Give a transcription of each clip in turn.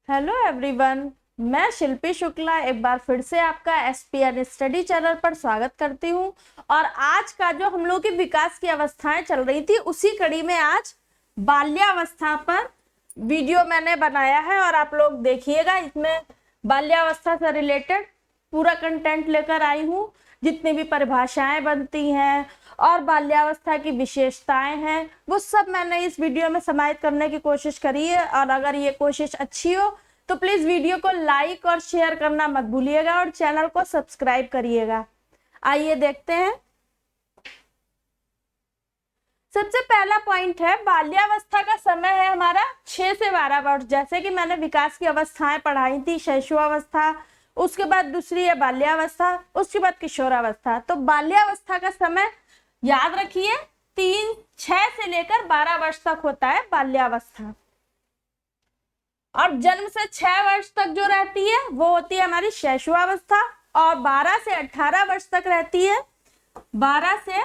Hello everyone, मैं शिल्पी शुक्ला एक बार फिर से आपका एसपीएन स्टडी चैनल पर स्वागत करती हूं। और आज का जो हम लोग की विकास की अवस्थाएं चल रही थी उसी कड़ी में आज बाल्यावस्था पर वीडियो मैंने बनाया है और आप लोग देखिएगा। इसमें बाल्यावस्था से रिलेटेड पूरा कंटेंट लेकर आई हूँ। जितनी भी परिभाषाएं बनती हैं और बाल्यावस्था की विशेषताएं हैं वो सब मैंने इस वीडियो में समाहित करने की कोशिश करी है। और अगर ये कोशिश अच्छी हो तो प्लीज वीडियो को लाइक और शेयर करना मत भूलिएगा और चैनल को सब्सक्राइब करिएगा। आइए देखते हैं। सबसे पहला पॉइंट है बाल्यावस्था का समय है हमारा 6 से 12 वर्ष। जैसे कि मैंने विकास की अवस्थाएं पढ़ाई थी, शैशवावस्था, उसके बाद दूसरी है बाल्यावस्था, उसके बाद किशोरावस्था। तो बाल्यावस्था का समय याद रखिए 6 से लेकर 12 वर्ष तक होता है बाल्यावस्था। और जन्म से 6 वर्ष तक जो रहती है वो होती है हमारी शैशवावस्था और 12 से 18 वर्ष तक रहती है 12 से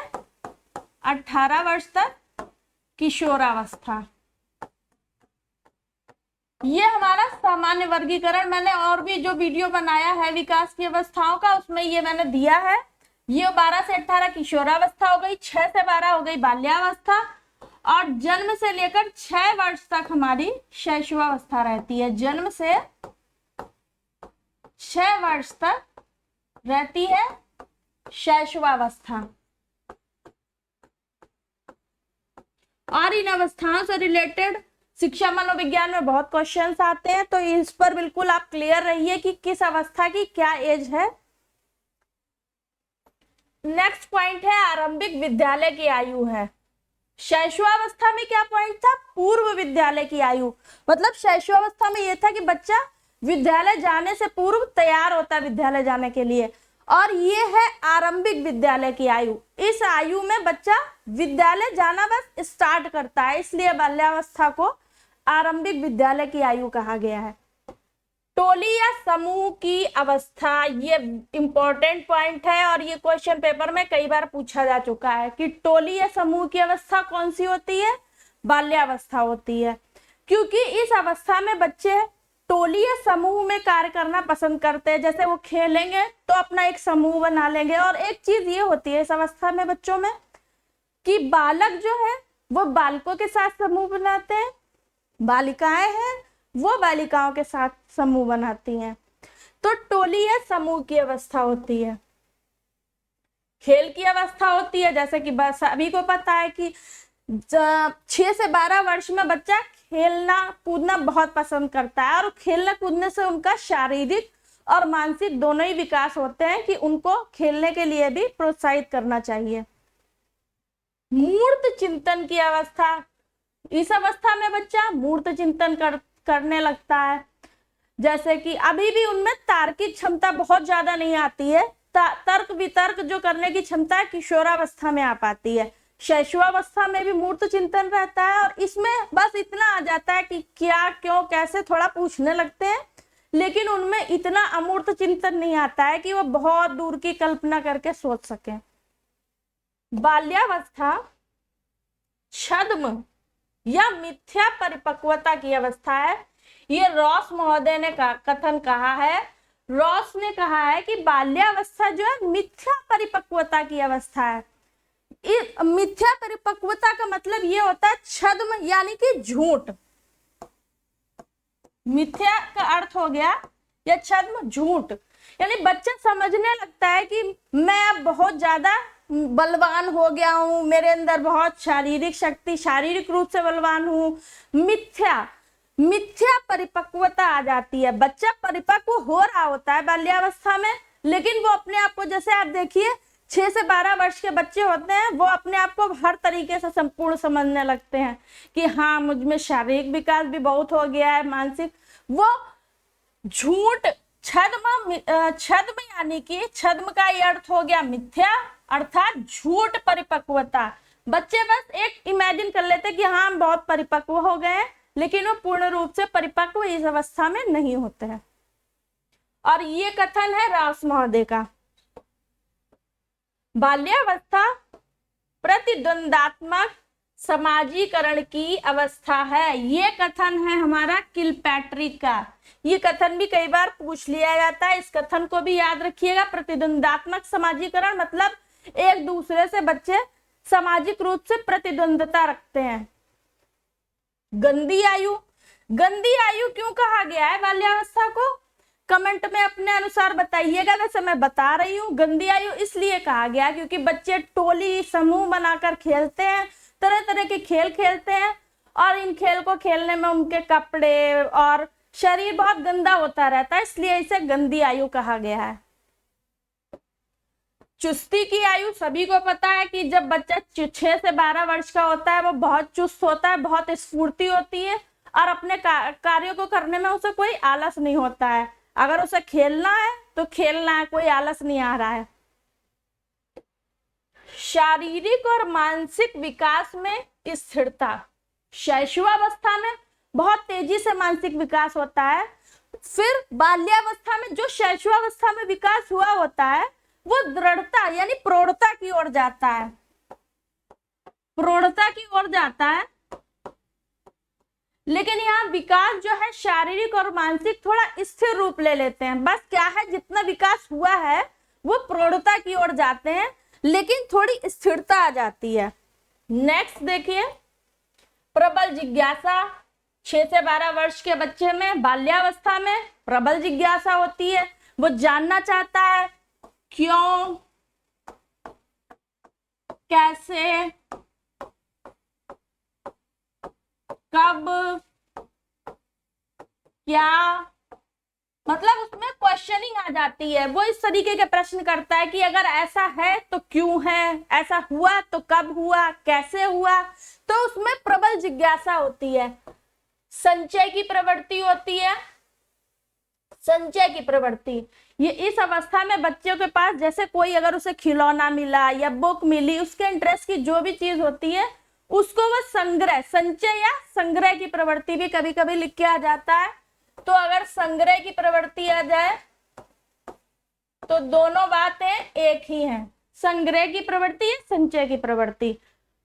18 वर्ष तक किशोरावस्था। ये हमारा सामान्य वर्गीकरण मैंने और भी जो वीडियो बनाया है विकास की अवस्थाओं का उसमें ये मैंने दिया है। ये 12 से 18 किशोरावस्था हो गई, 6 से 12 हो गई बाल्यावस्था और जन्म से लेकर 6 वर्ष तक हमारी शैशवावस्था रहती है। जन्म से 6 वर्ष तक रहती है शैशवावस्था। और इन अवस्थाओं से रिलेटेड शिक्षा मनोविज्ञान में बहुत क्वेश्चंस आते हैं, तो इस पर बिल्कुल आप क्लियर रहिए कि किस अवस्था की क्या एज है। नेक्स्ट पॉइंट है आरंभिक विद्यालय की आयु है। शैशवावस्था में क्या पॉइंट था? पूर्व विद्यालय की आयु। मतलब शैशवावस्था में यह था कि बच्चा विद्यालय जाने से पूर्व तैयार होता है विद्यालय जाने के लिए, और ये है आरंभिक विद्यालय की आयु। इस आयु में बच्चा विद्यालय जाना बस स्टार्ट करता है, इसलिए बाल्यावस्था को आरंभिक विद्यालय की आयु कहा गया है। टोली या समूह की अवस्था, ये इंपॉर्टेंट पॉइंट है और ये क्वेश्चन पेपर में कई बार पूछा जा चुका है कि टोली या समूह की अवस्था कौन सी होती है? बाल्यावस्था होती है, क्योंकि इस अवस्था में बच्चे टोली या समूह में कार्य करना पसंद करते हैं। जैसे वो खेलेंगे तो अपना एक समूह बना लेंगे। और एक चीज ये होती है इस अवस्था में बच्चों में कि बालक जो है वो बालकों के साथ समूह बनाते हैं, बालिकाएं हैं वो बालिकाओं के साथ समूह बनाती हैं। तो टोली या समूह की अवस्था होती है। खेल की अवस्था होती है, जैसे कि बस सभी को पता है कि 6 से 12 वर्ष में बच्चा खेलना कूदना बहुत पसंद करता है और खेलने कूदने से उनका शारीरिक और मानसिक दोनों ही विकास होते हैं कि उनको खेलने के लिए भी प्रोत्साहित करना चाहिए। मूर्त चिंतन की अवस्था, इस अवस्था में बच्चा मूर्त चिंतन करने लगता है। जैसे कि अभी भी उनमें तार्किक क्षमता बहुत ज्यादा नहीं आती है, तर्क वितर्क जो करने की क्षमता है किशोरावस्था में आ पाती है। शैशवावस्था में भी मूर्त चिंतन रहता है और इसमें बस इतना आ जाता है कि क्या क्यों कैसे थोड़ा पूछने लगते हैं, लेकिन उनमें इतना अमूर्त चिंतन नहीं आता है कि वो बहुत दूर की कल्पना करके सोच सके। बाल्यावस्था छद्म या मिथ्या परिपक्वता की अवस्था है। ये रॉस महोदय ने कथन कहा है। रॉस ने कहा है कि बाल्यावस्था जो है मिथ्या परिपक्वता की अवस्था है। इस मिथ्या परिपक्वता का मतलब ये होता है छद्म यानी कि झूठ। मिथ्या का अर्थ हो गया या छद्म झूठ, यानी बच्चा समझने लगता है कि मैं अब बहुत ज्यादा बलवान हो गया हूं, मेरे अंदर बहुत शारीरिक शक्ति, शारीरिक रूप से बलवान हूं। मिथ्या परिपक्वता आ जाती है। बच्चा परिपक्व हो रहा होता है बाल्यावस्था में, लेकिन वो अपने आप को, जैसे आप देखिए 6 से 12 वर्ष के बच्चे होते हैं वो अपने आप को हर तरीके से संपूर्ण समझने लगते हैं कि हाँ मुझ में शारीरिक विकास भी बहुत हो गया है, मानसिक। वो झूठ छद्म यानी कि छद्म का ये अर्थ हो गया मिथ्या अर्थात झूठ परिपक्वता। बच्चे बस एक इमेजिन कर लेते कि हाँ हम बहुत परिपक्व हो गए हैं, लेकिन वो पूर्ण रूप से परिपक्व इस अवस्था में नहीं होते हैं। और ये कथन है रॉस महोदय का। बाल्यावस्था प्रतिद्वंदात्मक समाजीकरण की अवस्था है। ये कथन है हमारा किलपैट्रिक का। ये कथन भी कई बार पूछ लिया जाता है, इस कथन को भी याद रखिएगा। प्रतिद्वंदात्मक समाजीकरण मतलब एक दूसरे से बच्चे सामाजिक रूप से प्रतिद्वंदता रखते हैं। गंदी आयु, गंदी आयु क्यों कहा गया है बाल्यावस्था को? कमेंट में अपने अनुसार बताइएगा। वैसे मैं बता रही हूँ, गंदी आयु इसलिए कहा गया क्योंकि बच्चे टोली समूह बनाकर खेलते हैं, तरह तरह के खेल खेलते हैं, और इन खेल को खेलने में उनके कपड़े और शरीर बहुत गंदा होता रहता है, इसलिए इसे गंदी आयु कहा गया है। चुस्ती की आयु, सभी को पता है कि जब बच्चा 6 से 12 वर्ष का होता है वो बहुत चुस्त होता है, बहुत स्फूर्ति होती है, और अपने कार्यों को करने में उसे कोई आलस नहीं होता है। अगर उसे खेलना है तो खेलना है, कोई आलस नहीं आ रहा है। शारीरिक और मानसिक विकास में स्थिरता, शैशवावस्था में बहुत तेजी से मानसिक विकास होता है, फिर बाल्यावस्था में जो शैशवावस्था में विकास हुआ होता है वो दृढ़ता यानी प्रौढ़ता की ओर जाता है, प्रौढ़ता की ओर जाता है। लेकिन यहाँ विकास जो है शारीरिक और मानसिक थोड़ा स्थिर रूप ले लेते हैं। बस क्या है, जितना विकास हुआ है वो प्रौढ़ता की ओर जाते हैं, लेकिन थोड़ी स्थिरता आ जाती है। नेक्स्ट देखिए, प्रबल जिज्ञासा। 6 से 12 वर्ष के बच्चे में बाल्यावस्था में प्रबल जिज्ञासा होती है, वो जानना चाहता है क्यों, कैसे, कब, क्या, मतलब उसमें क्वेश्चनिंग आ जाती है। वो इस तरीके के प्रश्न करता है कि अगर ऐसा है तो क्यों है, ऐसा हुआ तो कब हुआ, कैसे हुआ, तो उसमें प्रबल जिज्ञासा होती है। संचय की प्रवृत्ति होती है, संचय की प्रवृत्ति, ये इस अवस्था में बच्चों के पास जैसे कोई अगर उसे खिलौना मिला या बुक मिली, उसके इंटरेस्ट की जो भी चीज होती है उसको वह संग्रह, संचय या संग्रह की प्रवृत्ति भी कभी कभी लिख के आ जाता है। तो अगर संग्रह की प्रवृत्ति आ जाए तो दोनों बातें एक ही हैं, संग्रह की प्रवृत्ति या संचय की प्रवृत्ति।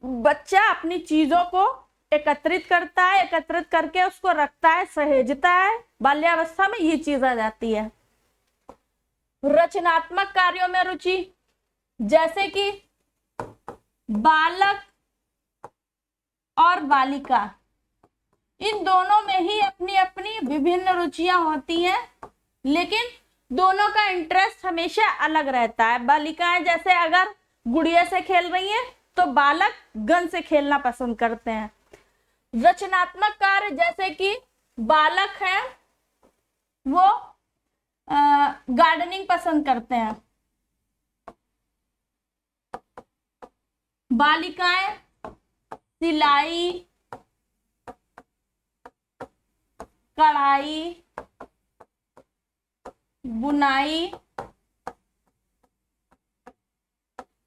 बच्चा अपनी चीजों को एकत्रित करता है, एकत्रित करके उसको रखता है, सहेजता है। बाल्यावस्था में ये चीज आ जाती है। रचनात्मक कार्यों में रुचि, जैसे कि बालक और बालिका, इन दोनों में ही अपनी अपनी विभिन्न रुचियां होती हैं, लेकिन दोनों का इंटरेस्ट हमेशा अलग रहता है। बालिकाएं जैसे अगर गुड़िया से खेल रही हैं तो बालक गन से खेलना पसंद करते हैं। रचनात्मक कार्य, जैसे कि बालक हैं वो गार्डनिंग पसंद करते हैं, बालिकाएं सिलाई, कढ़ाई, बुनाई,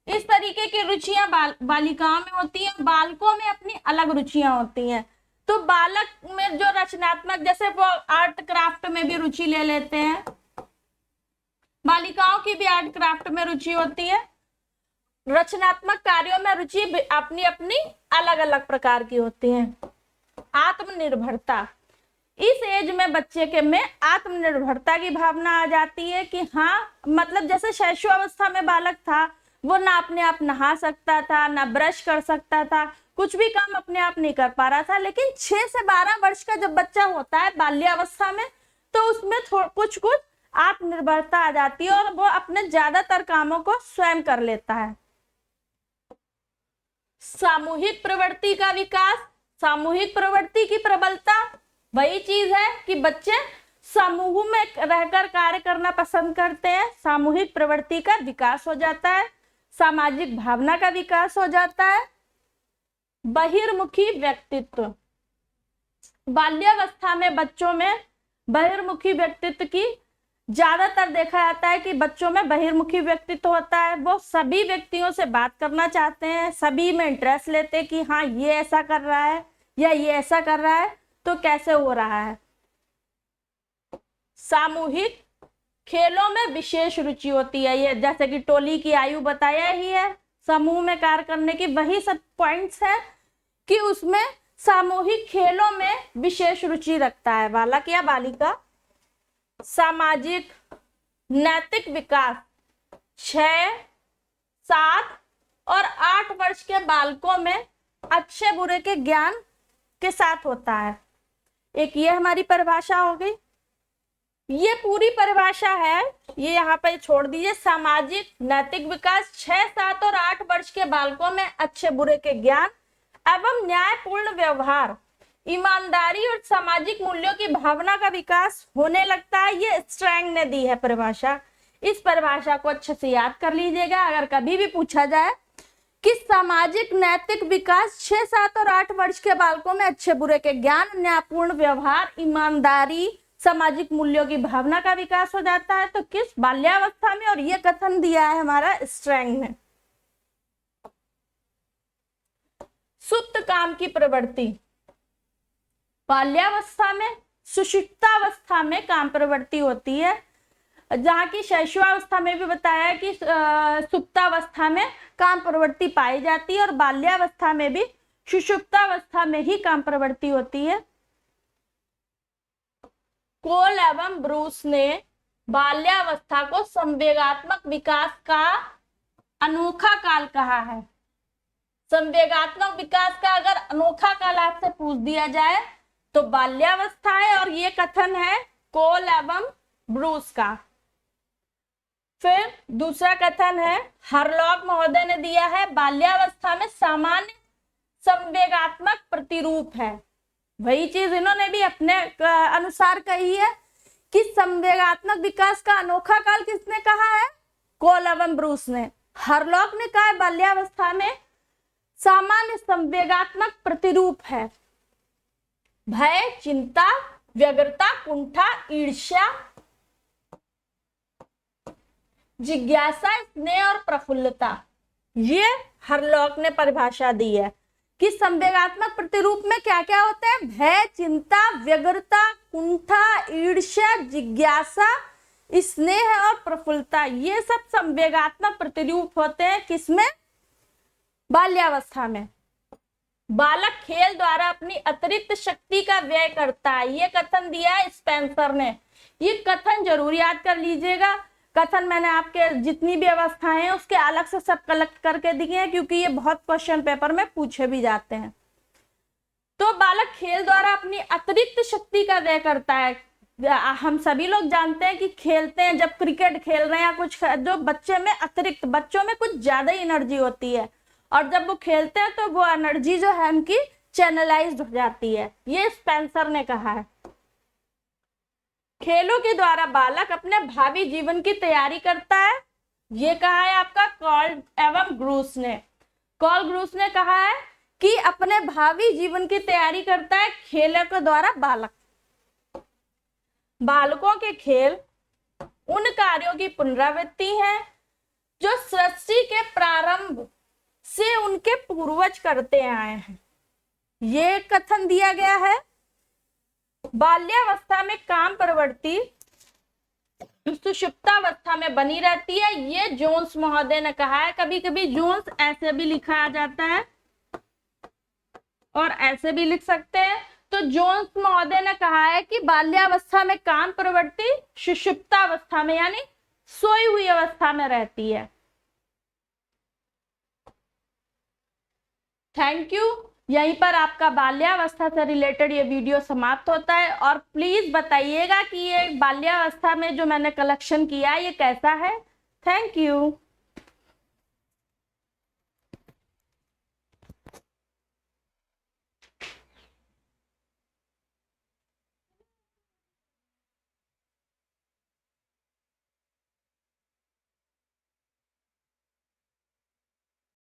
इस तरीके की रुचियां बालिकाओं में होती हैं। बालकों में अपनी अलग रुचियां होती हैं। तो बालक में जो रचनात्मक, जैसे वो आर्ट क्राफ्ट में भी रुचि ले लेते हैं, बालिकाओं की भी आर्ट क्राफ्ट में रुचि होती है। रचनात्मक कार्यों में रुचि अपनी अपनी अलग अलग प्रकार की होती है। आत्मनिर्भरता, इस एज में बच्चे के में आत्मनिर्भरता की भावना आ जाती है कि हाँ, मतलब जैसे शैशवावस्था में बालक था वो ना अपने आप नहा सकता था, ना ब्रश कर सकता था, कुछ भी काम अपने आप नहीं कर पा रहा था। लेकिन 6 से 12 वर्ष का जब बच्चा होता है बाल्यावस्था में, तो उसमें कुछ कुछ आत्मनिर्भरता आ जाती है और वो अपने ज्यादातर कामों को स्वयं कर लेता है। सामूहिक प्रवृत्ति का विकास, सामूहिक प्रवृत्ति की प्रबलता वही चीज है कि बच्चे समूह में रहकर कार्य करना पसंद करते हैं। सामूहिक प्रवृत्ति का विकास हो जाता है, सामाजिक भावना का विकास हो जाता है। बहिर्मुखी व्यक्तित्व, बाल्यावस्था में बच्चों में बहिर्मुखी व्यक्तित्व की ज्यादातर देखा जाता है कि बच्चों में बहिर्मुखी व्यक्तित्व होता है। वो सभी व्यक्तियों से बात करना चाहते हैं, सभी में इंटरेस्ट लेते हैं कि हाँ ये ऐसा कर रहा है या ये ऐसा कर रहा है तो कैसे हो रहा है। सामूहिक खेलों में विशेष रुचि होती है, ये जैसे कि टोली की आयु बताया ही है, समूह में कार्य करने की, वही सब पॉइंट्स हैं। कि उसमें सामूहिक खेलों में विशेष रुचि रखता है। बालक या बालिका सामाजिक नैतिक विकास 6, 7 और 8 वर्ष के बालकों में अच्छे बुरे के ज्ञान के साथ होता है। एक ये हमारी परिभाषा हो गई। ये पूरी परिभाषा है, ये यहाँ पे छोड़ दीजिए। सामाजिक नैतिक विकास 6, 7 और 8 वर्ष के बालकों में अच्छे बुरे के ज्ञान एवं न्यायपूर्ण व्यवहार, ईमानदारी और सामाजिक मूल्यों की भावना का विकास होने लगता है। ये स्ट्रैंग ने दी है परिभाषा। इस परिभाषा को अच्छे से याद कर लीजिएगा। अगर कभी भी पूछा जाए कि सामाजिक नैतिक विकास 6, 7 और 8 वर्ष के बालकों में अच्छे बुरे के ज्ञान, न्यायपूर्ण व्यवहार, ईमानदारी, सामाजिक मूल्यों की भावना का विकास हो जाता है, तो किस बाल्यावस्था में, और ये कथन दिया है हमारा स्ट्रैंग ने। सुप्त काम की प्रवृत्ति बाल्यावस्था में, सुषुप्तावस्था में काम प्रवृत्ति होती है, जहाँ की शैशवावस्था में भी बताया कि सुप्तावस्था में काम प्रवृत्ति पाई जाती है और बाल्यावस्था में भी सुषुप्तावस्था में ही काम प्रवृत्ति होती है। कोल एवं ब्रूस ने बाल्यावस्था को संवेगात्मक विकास का अनोखा काल कहा है। संवेगात्मक विकास का अगर अनोखा काल आपसे पूछ दिया जाए तो बाल्यावस्था है, और ये कथन है कोल एवं ब्रूस का। फिर दूसरा कथन है हरलॉक महोदय ने दिया है, बाल्यावस्था में सामान्य संवेगात्मक प्रतिरूप है। वही चीज इन्होंने भी अपने अनुसार कही है कि संवेगात्मक विकास का अनोखा काल किसने कहा है? कोल एवं ब्रूस ने। हरलॉक ने कहा है बाल्यावस्था में सामान्य संवेगात्मक प्रतिरूप है भय, चिंता, व्यग्रता, कुंठा, ईर्ष्या, जिज्ञासा, स्नेह और प्रफुल्लता। ये हरलॉक ने परिभाषा दी है कि संवेगात्मक प्रतिरूप में क्या क्या होते हैं? भय, चिंता, व्यग्रता, कुंठा, ईर्ष्या, जिज्ञासा, स्नेह और प्रफुल्लता। ये सब संवेगात्मक प्रतिरूप होते हैं किसमें? बाल्यावस्था में। बालक खेल द्वारा अपनी अतिरिक्त शक्ति का व्यय करता है, ये कथन दिया है स्पेंसर ने। ये कथन जरूर याद कर लीजिएगा। कथन मैंने आपके जितनी भी अवस्थाएं हैं उसके अलग से सब कलेक्ट करके दिए हैं, क्योंकि ये बहुत क्वेश्चन पेपर में पूछे भी जाते हैं। तो बालक खेल द्वारा अपनी अतिरिक्त शक्ति का व्यय करता है। हम सभी लोग जानते हैं कि खेलते हैं, जब क्रिकेट खेल रहे हैं या कुछ, जो बच्चे में अतिरिक्त, बच्चों में कुछ ज्यादा एनर्जी होती है, और जब वो खेलते हैं तो वो एनर्जी जो है उनकी चैनलाइज्ड हो जाती है। ये स्पेंसर ने कहा है। खेलों के द्वारा बालक अपने भावी जीवन की तैयारी करता है, ये कहा है आपका कॉल एवं ग्रूस ने। कॉल ग्रूस ने कहा है कि अपने भावी जीवन की तैयारी करता है खेलों के द्वारा बालक। बालकों के खेल उन कार्यों की पुनरावृत्ति है जो सृष्टि के प्रारंभ से उनके पूर्वज करते आए हैं, ये कथन दिया गया है। बाल्यावस्था में काम प्रवृत्ति सुषुप्तावस्था में बनी रहती है, ये जोन्स महोदय ने कहा है। कभी कभी जोन्स ऐसे भी लिखा जाता है और ऐसे भी लिख सकते हैं। तो जोन्स महोदय ने कहा है कि बाल्यावस्था में काम प्रवृत्ति सुषुप्तावस्था में यानी सोई हुई अवस्था में रहती है। Thank you. यहीं पर आपका बाल्यावस्था से रिलेटेड ये वीडियो समाप्त होता है, और प्लीज बताइएगा कि ये बाल्यावस्था में जो मैंने कलेक्शन किया ये कैसा है। Thank you.